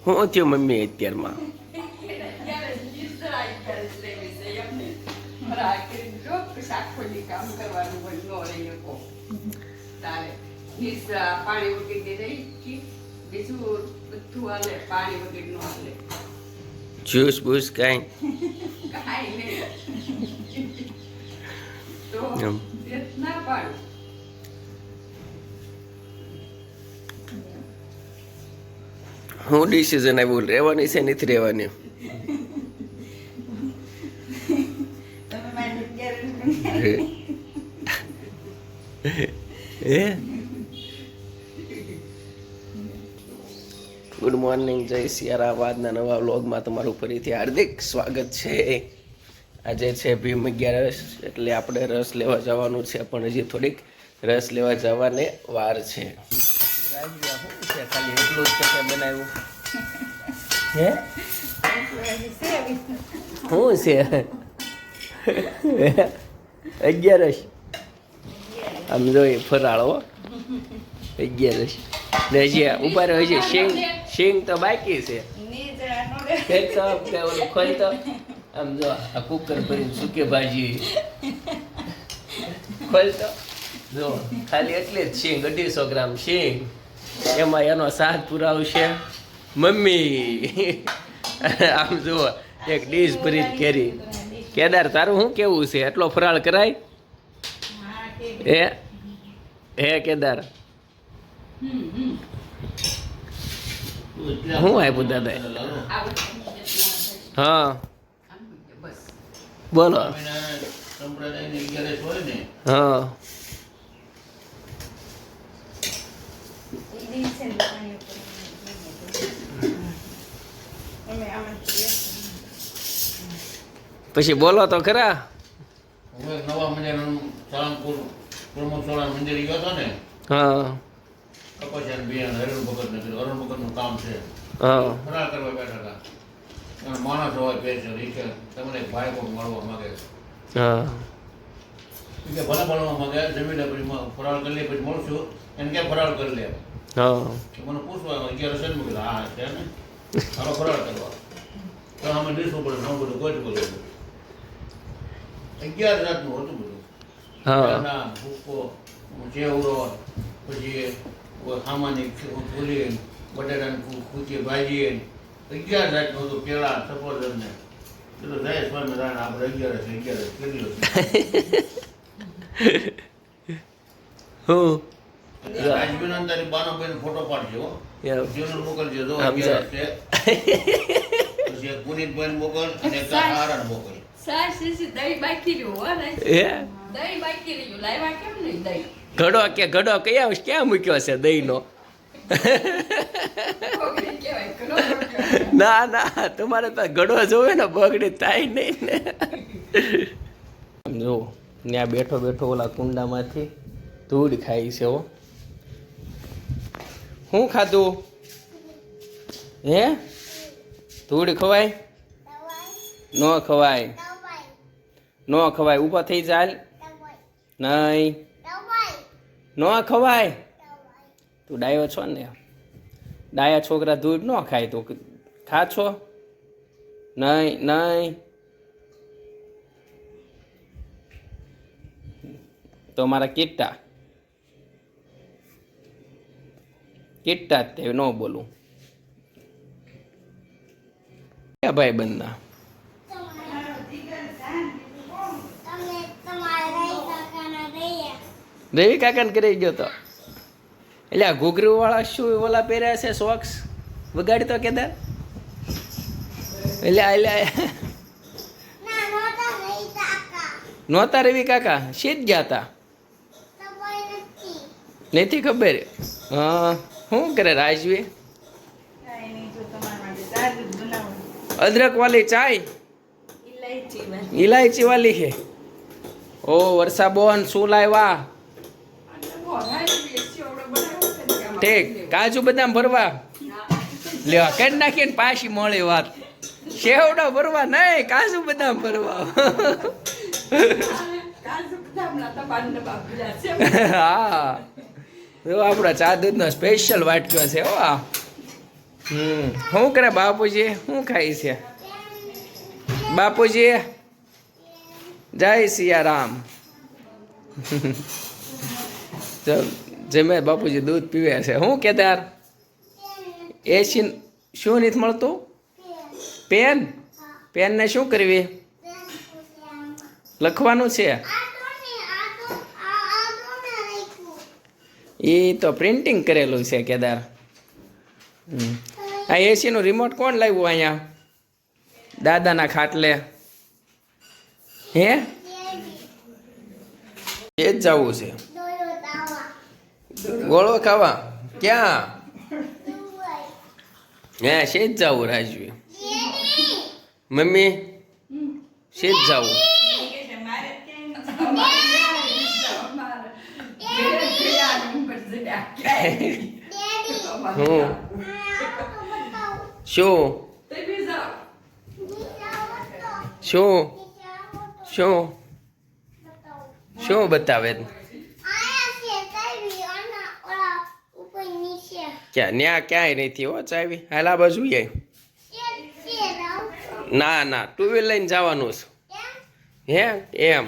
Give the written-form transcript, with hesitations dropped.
હું થયું મમ્મી અત્યારમાં? પાણી વગર રહી બીજું બધું હાલે, પાણી વગર નો હાલે. જ્યુસ બુસ કાંઈ? કાંઈ નહીં તો ના પાડું. હું ડિસિઝન આવ્યું રહેવાની છે નથી રહેવાની? હે ગુડ મોર્નિંગ, જય સિયારામ. આજના નવા વ્લોગમાં તમારું ફરીથી હાર્દિક સ્વાગત છે. આજે છે ભીમ 11 એટલે આપણે રસ લેવા જવાનું છે, પણ હજી થોડીક રસ લેવા જવાને વાર છે. ખાલી એટલું જ કે બનાવ્યું હે શું છે 11 આમ જોઈએ ફરાળો 11 ને હજી ઉપર હજી શીંગ તો બાકી છે. ઓલું ખોલ તો આમ જો આ કુકર ભરીને સૂકી ભાજી ખોલ તો જો ખાલી એટલી જ શીંગ 250 ગ્રામ શીંગ, એમાં એનો સાથ પુરાવશે મમ્મી. આમ જુઓ એક ડીશ ભરી કેરી. કેદાર તારું શું કેવું છે? એટલો ફરાળ કરાય? હે કેદાર શું આપ્યું દાદા? હા બોલો. હા પછી બોલો તો ખરા. નવા મંદિર સાળંગપુર પ્રમોદ મંદિર ગયો હતો ને. હા કપાસિયા બિયારણ અરુણ ભગત ને અરુણ ભગત નું કામ છે. હા ફરાર કરવા બેઠા હતા. માણસ હોય પેશન કે તમને એક ભાઈ કોઈ મળવા માંગે છે. હા કે ભલે મળવા માંગે જમીન પછી ફરાર કરી લે પછી મળશું એને ક્યાં ફરાર કરી લે. હા મને પૂછવા 11 છે ને? હા છે ને, હાલો ફરાર કરવા તો અમે દીસું પડે ન બધું કોઈ જ બોલું 11 જાતનું હતું બધું. હા ભૂકો ચેવડો પછી ખામાની પૂરી બટાટાની કૂચી ભાજી 11 જાતનું હતું. કેળા સફરજન ને એટલે જાય સ્વામી રાણા આપણે 11 કેટલો હું રાજવીન અંદારી બાનો બેન ફોટો પાડજો. જીવન મોકલજો જો 11 છે. પછી પુનીત બેન મોકલ અને આરણ મોકલ. દહીં બાકી રહ્યું હે દહીં બાકી રહ્યું લાવ્યા કેમ નહીં દહીં? ઘડો ક્યાં મૂક્યો છે દહીંનો? ના ના તમારે તો ઘડો જોવે ને, બગડી થાય નહીં ને. જો ત્યાં બેઠો બેઠો ઓલા કુંડામાંથી ધૂળ ખાઈ છે. હો શું ખાધું? હે ધૂળ ખવાય? ન ખવાય, ન ખવાય. ઊભા થઈ ચાલ. નહીં ન ખવાય. તું ડાયો છો ને, ડાયા છોકરા ધૂળ ન ખાય તો ખા છો? નહીં નહીં તો મારા કિટ્ટા કિટ્ટા જ તે ન બોલું. ક્યાં ભાઈ બંધના? રવિ કાકાને કરી ગયો તો. એટલે આ ઘૂઘરું વાળા શું ઓલા પહેર્યા છે સોક્સ? વગાડી તો કેદાર. એટલે નહોતા રવિ કાકા શીત ગયા હતા. નથી ખબર. હા શું કરે રાજવી? અદરક વાલી ચાય, ઇલાયચી વાલી છે. ઓ વર્ષા બોન શું લાવ્યા? ઠીક કાજુ બદામ ભરવા લેવા કરી નાખીને પાછી મળી વાત. શેવડો ભરવા નહીં, કાજુ બદામ ભરવા. હા જો આપણા ચા દૂધનો સ્પેશિયલ વાટક્યો છે. હો શું કરે બાપુજી? શું ખાય છે બાપુજી? જય સિયારામ. જમે બાપુજી દૂધ પીવે છે. શું કેદાર? એસી શું નથી મળતું? પેન? પેનને શું કરવી? લખવાનું છે. એ તો પ્રિન્ટિંગ કરેલું છે કેદાર. આ એસીનું રિમોટ કોણ લાવ્યું અહીંયા દાદાના ખાટલે? હે એ જ જવું છે ગોળો ખાવા? ક્યાં? હે છે જ જવું રાજવી? મમ્મી છે જ જવું? હું શું શું શું શું બતાવે? ક્યાં? ન્યા ક્યાંય નથી હો ચાવી. હાલ આ બાજુ જાય. ના ના ટુ વ્હીલ લઈને જવાનું છે. હે એમ?